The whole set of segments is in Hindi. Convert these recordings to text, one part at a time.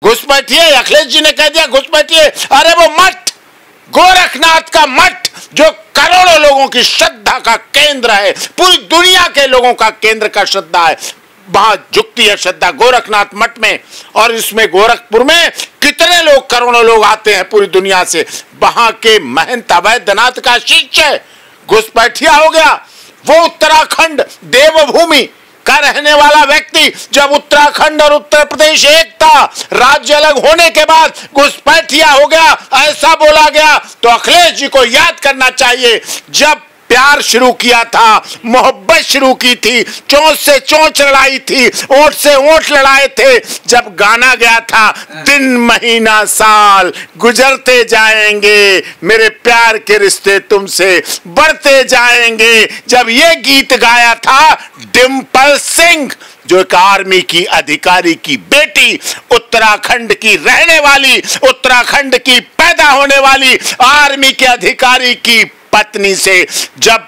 घुसपैठिए। अखिलेश जी ने कह दिया घुसपैठिए। अरे वो मठ, गोरखनाथ का मठ जो करोड़ों लोगों की श्रद्धा का केंद्र है, पूरी दुनिया के लोगों का केंद्र का श्रद्धा है, वहां झुकती है श्रद्धा गोरखनाथ मठ में। और इसमें गोरखपुर में कितने लोग, करोड़ों लोग आते हैं पूरी दुनिया से। वहां के महंत अवैधनाथ का शिष्य घुसपैठिया हो गया। वो उत्तराखंड देवभूमि का रहने वाला व्यक्ति, जब उत्तराखंड और उत्तर प्रदेश एक था, राज्य अलग होने के बाद घुसपैठिया हो गया, ऐसा बोला गया। तो अखिलेश जी को याद करना चाहिए, जब प्यार शुरू किया था, मोहब्बत शुरू की थी, चोंच से चोंच लड़ाई थी, ओंठ से ओंठ लड़ाए थे, जब गाना गया था दिन महीना साल गुजरते जाएंगे, मेरे प्यार के रिश्ते तुमसे बढ़ते जाएंगे, जब ये गीत गाया था डिंपल सिंह, जो एक आर्मी की अधिकारी की बेटी, उत्तराखंड की रहने वाली, उत्तराखंड की पैदा होने वाली आर्मी के अधिकारी की पत्नी से जब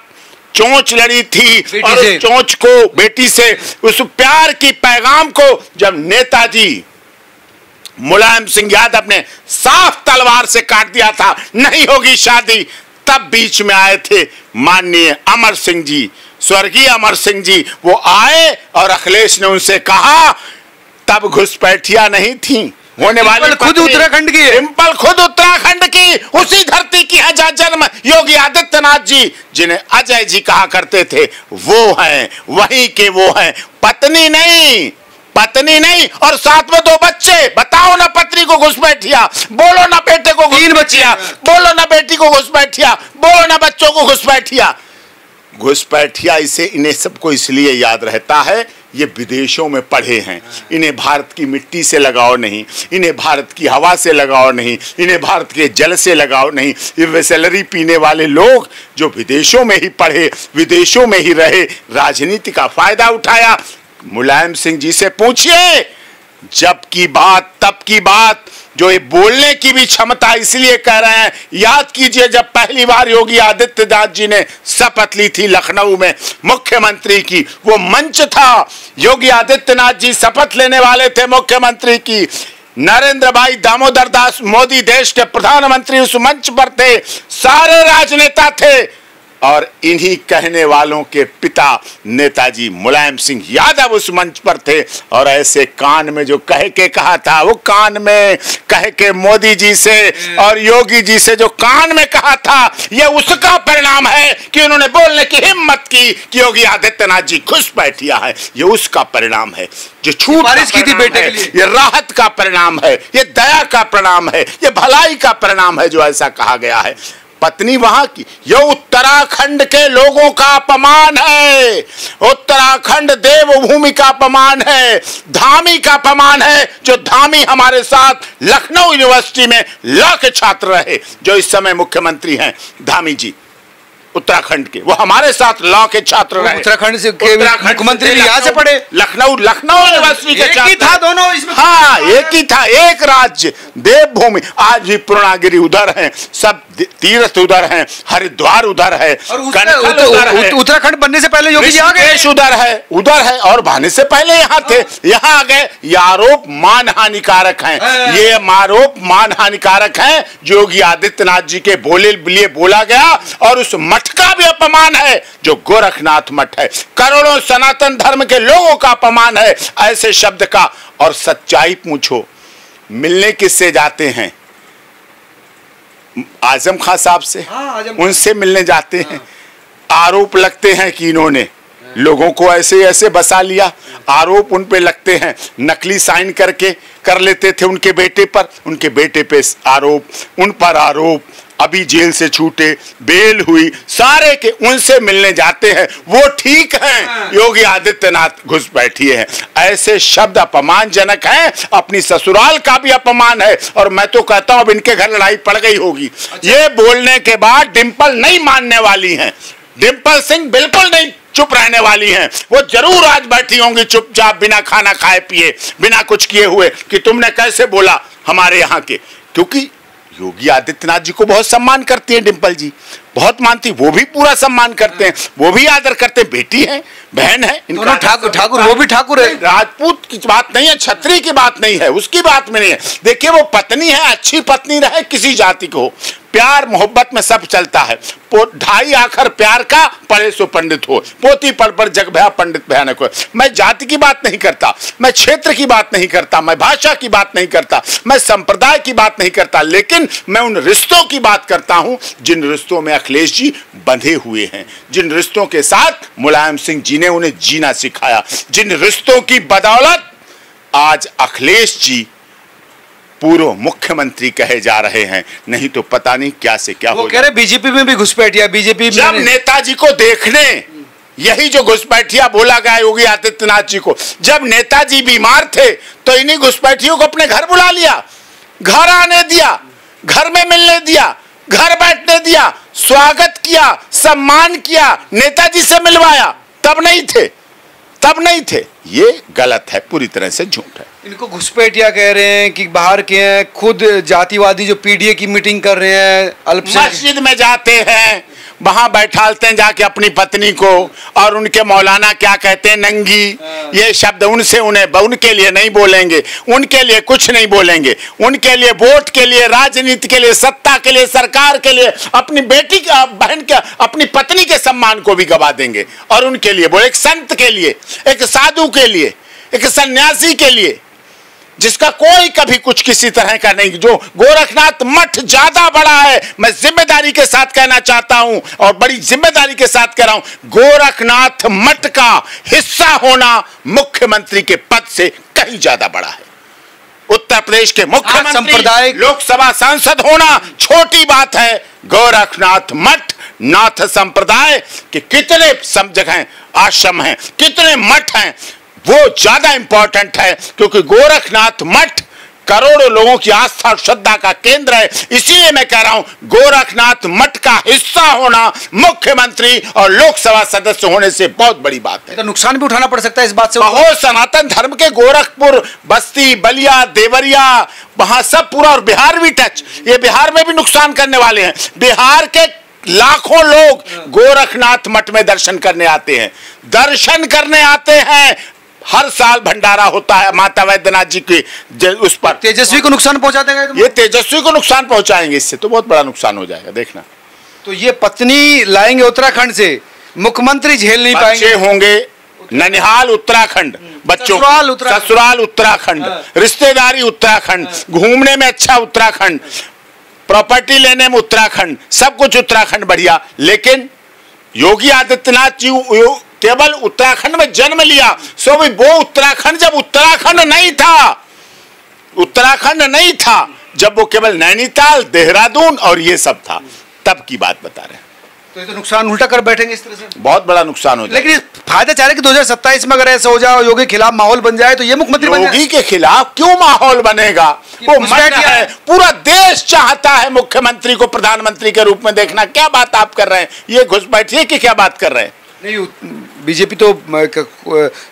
चोंच लड़ी थी, और उस चोंच को, बेटी से, उस प्यार की पैगाम को जब नेताजी मुलायम सिंह यादव ने साफ तलवार से काट दिया था, नहीं होगी शादी, तब बीच में आए थे माननीय अमर सिंह जी, स्वर्गीय अमर सिंह जी। वो आए और अखिलेश ने उनसे कहा, तब घुसपैठिया नहीं थी होने वाली, खुद उत्तराखंड की, डिंपल खुद उत्तराखंड की, उसी धरती की है जहाँ जन्म योगी आदित्यनाथ जी, जिन्हें अजय जी कहा करते थे, वो हैं, वहीं के वो हैं। पत्नी नहीं, पत्नी नहीं, और साथ में 2 बच्चे। बताओ ना पत्नी को घुसपैठिया, बोलो ना बेटे को 3 बच्चियां, बोलो ना बेटी को घुसपैठिया, बोलो ना बच्चों को घुसपैठिया। घुसपैठिया इसे, इन्हें सबको इसलिए याद रहता है, ये विदेशों में पढ़े हैं, इन्हें भारत की मिट्टी से लगाव नहीं, इन्हें भारत की हवा से लगाव नहीं, इन्हें भारत के जल से लगाव नहीं। ये वेसलरी पीने वाले लोग जो विदेशों में ही पढ़े, विदेशों में ही रहे, राजनीति का फायदा उठाया। मुलायम सिंह जी से पूछिए, जब की बात तब की बात, जो ये बोलने की भी क्षमता इसलिए कह रहे हैं। याद कीजिए, जब पहली बार योगी आदित्यनाथ जी ने शपथ ली थी लखनऊ में मुख्यमंत्री की, वो मंच था, योगी आदित्यनाथ जी शपथ लेने वाले थे मुख्यमंत्री की, नरेंद्र भाई दामोदर दास मोदी देश के प्रधानमंत्री उस मंच पर थे, सारे राजनेता थे, और इन्हीं कहने वालों के पिता नेताजी मुलायम सिंह यादव उस मंच पर थे। और ऐसे कान में जो कह के कहा था, वो कान में कह के मोदी जी से और योगी जी से जो कान में कहा था, ये उसका परिणाम है कि उन्होंने बोलने की हिम्मत की कि योगी आदित्यनाथ जी घुसपैठिया है। ये उसका परिणाम है, जो छूट बारिश की थी बेटे के लिए, ये राहत का परिणाम है, ये दया का परिणाम है, ये भलाई का परिणाम है, जो ऐसा कहा गया है। पत्नी वहां की, यह उत्तराखंड के लोगों का अपमान है, उत्तराखंड देवभूमि का अपमान है, धामी का अपमान है। जो धामी हमारे साथ लखनऊ यूनिवर्सिटी में लॉ के छात्र रहे, जो इस समय मुख्यमंत्री हैं, धामी जी उत्तराखंड के, वो हमारे साथ लॉ के छात्र रहे। उत्तराखंड से मुख्यमंत्री भी यहाँ से पढ़े, लखनऊ यूनिवर्सिटी के एक ही था दोनों इसमें। हाँ, एक ही था, एक राज्य, देवभूमि। आज भी पूर्णागिरी उधर है, सब तीर्थ उधर हैं, हरिद्वार उधर है, उत्तराखंड बनने से पहले योगी जी आ गए, उधर है, और भाने से पहले यहाँ थे, यहाँ आ गए। ये आरोप मान हानिकारक हैं, ये आरोप मान हानिकारक हैं, योगी आदित्यनाथ जी के लिए बोला गया। और उस मठ का भी अपमान है, जो गोरखनाथ मठ है, करोड़ों सनातन धर्म के लोगों का अपमान है ऐसे शब्द का। और सच्चाई पूछो, मिलने किससे जाते हैं? आजम खान साहब से, उनसे मिलने जाते हैं। आरोप लगते हैं कि इन्होंने लोगों को ऐसे ऐसे बसा लिया, आरोप उन पे लगते हैं, नकली साइन करके कर लेते थे उनके बेटे पर, उनके बेटे पे आरोप, उन पर आरोप, अभी जेल से छूटे, बेल हुई, सारे के उनसे मिलने जाते हैं। वो ठीक हैं, योगी आदित्यनाथ घुसपैठिए हैं। ऐसे शब्द अपमानजनक हैं, अपनी ससुराल का भी अपमान है। और मैं तो कहता हूं अब इनके घर लड़ाई पड़ गई होगी। ये बोलने के बाद डिंपल नहीं मानने वाली हैं, डिंपल सिंह बिल्कुल नहीं चुप रहने वाली हैं। वो जरूर आज बैठी होंगी चुपचाप, बिना खाना खाए पिए, बिना कुछ किए हुए, कि तुमने कैसे बोला हमारे यहाँ के। क्योंकि योगी आदित्यनाथ जी को बहुत सम्मान करती है डिंपल जी, बहुत मानती, वो भी पूरा सम्मान करते हैं, वो भी आदर करते हैं, बेटी है, बहन है, दोनों ठाकुर, वो भी ठाकुर है। राजपूत की बात नहीं है, क्षत्रिय की बात नहीं है, उसकी बात में नहीं है। देखिए वो पत्नी है, अच्छी पत्नी रहे, किसी जाति को हो, प्यार मोहब्बत में सब चलता है। ढाई आखर प्यार का, पढ़े सो पंडित हो, पोती पढ़ पढ़ जग भया पंडित भयानक हो। मैं जाति की बात नहीं करता, मैं क्षेत्र की बात नहीं करता, मैं भाषा की बात नहीं करता, मैं संप्रदाय की बात नहीं करता, लेकिन मैं उन रिश्तों की बात करता हूं जिन रिश्तों में अखिलेश जी बंधे हुए हैं, जिन रिश्तों के साथ मुलायम सिंह जी ने उन्हें जीना सिखाया, जिन रिश्तों की बदौलत आज अखिलेश जी पूर्व मुख्यमंत्री कहे जा रहे हैं, नहीं तो पता नहीं क्या से क्या हो। कह रहे बीजेपी में भी घुसपैठिया, बीजेपी जब नेताजी को देखने, यही जो घुसपैठिया बोला गया योगी आदित्यनाथ जी को, जब नेताजी बीमार थे तो इन्हीं घुसपैठियों को अपने घर बुला लिया, घर आने दिया, घर में मिलने दिया, घर बैठने दिया, स्वागत किया, सम्मान किया, नेताजी से मिलवाया, तब नहीं थे। ये गलत है, पूरी तरह से झूठ है। इनको घुसपैठिया कह रहे हैं कि बाहर के हैं, खुद जातिवादी जो पीडीए की मीटिंग कर रहे हैं, मस्जिद में जाते हैं, वहां बैठालते हैं जाके अपनी पत्नी को, और उनके मौलाना क्या कहते हैं, नंगी, ये शब्द उनके लिए नहीं बोलेंगे, उनके लिए कुछ नहीं बोलेंगे, उनके लिए वोट के लिए, राजनीति के लिए, सत्ता के लिए, सरकार के लिए, अपनी बेटी का, बहन के, अपनी पत्नी के सम्मान को भी गवा देंगे। और उनके लिए बोले, एक संत के लिए, एक साधु के लिए, एक सन्यासी के लिए, जिसका कोई कभी कुछ किसी तरह का नहीं, जो गोरखनाथ मठ ज्यादा बड़ा है। मैं जिम्मेदारी के साथ कहना चाहता हूं, और बड़ी जिम्मेदारी के साथ कह रहा हूं, गोरखनाथ मठ का हिस्सा होना मुख्यमंत्री के पद से कहीं ज्यादा बड़ा है। उत्तर प्रदेश के मुख्यमंत्री, लोकसभा सांसद होना छोटी बात है। गोरखनाथ मठ, नाथ संप्रदाय के कितने जगह आश्रम हैं, कितने मठ हैं, वो ज्यादा इंपॉर्टेंट है, क्योंकि गोरखनाथ मठ करोड़ों लोगों की आस्था और श्रद्धा का केंद्र है। इसीलिए मैं कह रहा हूं, गोरखनाथ मठ का हिस्सा होना मुख्यमंत्री और लोकसभा सदस्य होने से बहुत बड़ी बात है। तो नुकसान भी उठाना पड़ सकता है इस बात से। बहुत सनातन धर्म के गोरखपुर, बस्ती, बलिया, देवरिया, वहां सब पूरा, और बिहार भी टच, ये बिहार में भी नुकसान करने वाले हैं। बिहार के लाखों लोग गोरखनाथ मठ में दर्शन करने आते हैं। हर साल भंडारा होता है माता वैद्यनाथ जी की उस पर। तेजस्वी को नुकसान पहुंचा देगा ये तेजस्वी को नुकसान पहुंचाएंगे, इससे तो बहुत बड़ा नुकसान हो जाएगा, देखना। तो ये पत्नी लाएंगे उत्तराखंड से, मुख्यमंत्री झेल नहीं पाएंगे। बच्चे होंगे ननिहाल उत्तराखंड, बच्चों ससुराल उत्तराखंड, रिश्तेदारी उत्तराखंड, घूमने में अच्छा उत्तराखंड, प्रॉपर्टी लेने में उत्तराखंड, सब कुछ उत्तराखंड बढ़िया। लेकिन योगी आदित्यनाथ जी केवल उत्तराखंड में जन्म लिया, सो भी वो उत्तराखंड जब उत्तराखंड नहीं था, जब वो केवल नैनीताल, देहरादून और ये सब था, तब की बात बता रहे हैं। तो ये तो नुकसान उल्टा कर बैठेंगे इस तरह से, बहुत बड़ा नुकसान हो जाए। लेकिन फायदा चाह रहे कि 2027 में अगर ऐसा हो जाए, योगी के खिलाफ माहौल बन जाए, तो ये मुख्यमंत्री बन जाए। योगी के खिलाफ क्यों माहौल बनेगा? वो मत है, पूरा देश चाहता है मुख्यमंत्री को प्रधानमंत्री के रूप में देखना। क्या बात आप कर रहे हैं? ये घुसपैठिए की क्या बात कर रहे हैं? नहीं, बीजेपी तो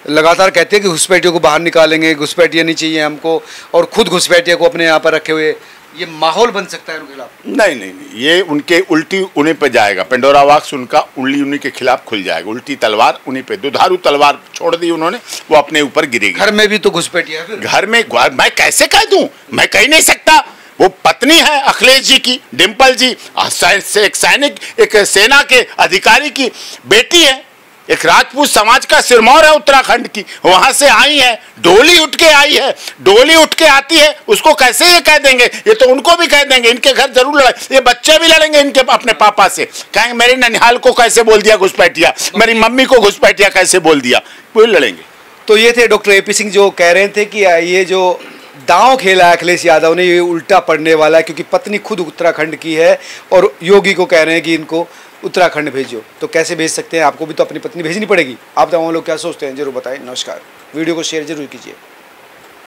लगातार कहते हैं कि घुसपैठियों को बाहर निकालेंगे, घुसपैठिया नहीं चाहिए हमको, और खुद घुसपैठिया को अपने यहाँ पर रखे हुए, ये माहौल बन सकता है उनके खिलाफ। नहीं, ये उनके उल्टी उन्हीं पे जाएगा, पेंडोरा बॉक्स उनका उंगली उन्हीं के खिलाफ खुल जाएगा, उल्टी तलवार उन्हीं पे, दुधारू तलवार छोड़ दी उन्होंने, वो अपने ऊपर गिरेगी। घर में भी तो घुसपैठिया है, घर में मैं कैसे कह दूं? मैं कह नहीं सकता। वो पत्नी है अखिलेश जी की, डिम्पल जी, एक सैनिक, एक सेना के अधिकारी की बेटी है, एक राजपूत समाज का सिरमौर है उत्तराखंड की, वहां से आई है, डोली उठ के आई है, डोली उठ के आती है, उसको कैसे ये कह देंगे? ये तो उनको भी कह देंगे, इनके घर जरूर लड़ाई, ये बच्चे भी लड़ेंगे इनके अपने पापा से, कहेंगे मेरे ननिहाल को कैसे बोल दिया घुसपैठिया, मेरी मम्मी को घुसपैठिया कैसे बोल दिया, वो लड़ेंगे। तो ये थे डॉक्टर AP सिंह जो कह रहे थे कि ये जो दांव खेला है अखिलेश यादव ने, ये उल्टा पड़ने वाला है, क्योंकि पत्नी खुद उत्तराखंड की है और योगी को कह रहे हैं कि इनको उत्तराखंड भेजो। तो कैसे भेज सकते हैं? आपको भी तो अपनी पत्नी भेजनी पड़ेगी। आप तमाम लोग क्या सोचते हैं जरूर बताएं। नमस्कार, वीडियो को शेयर जरूर कीजिए।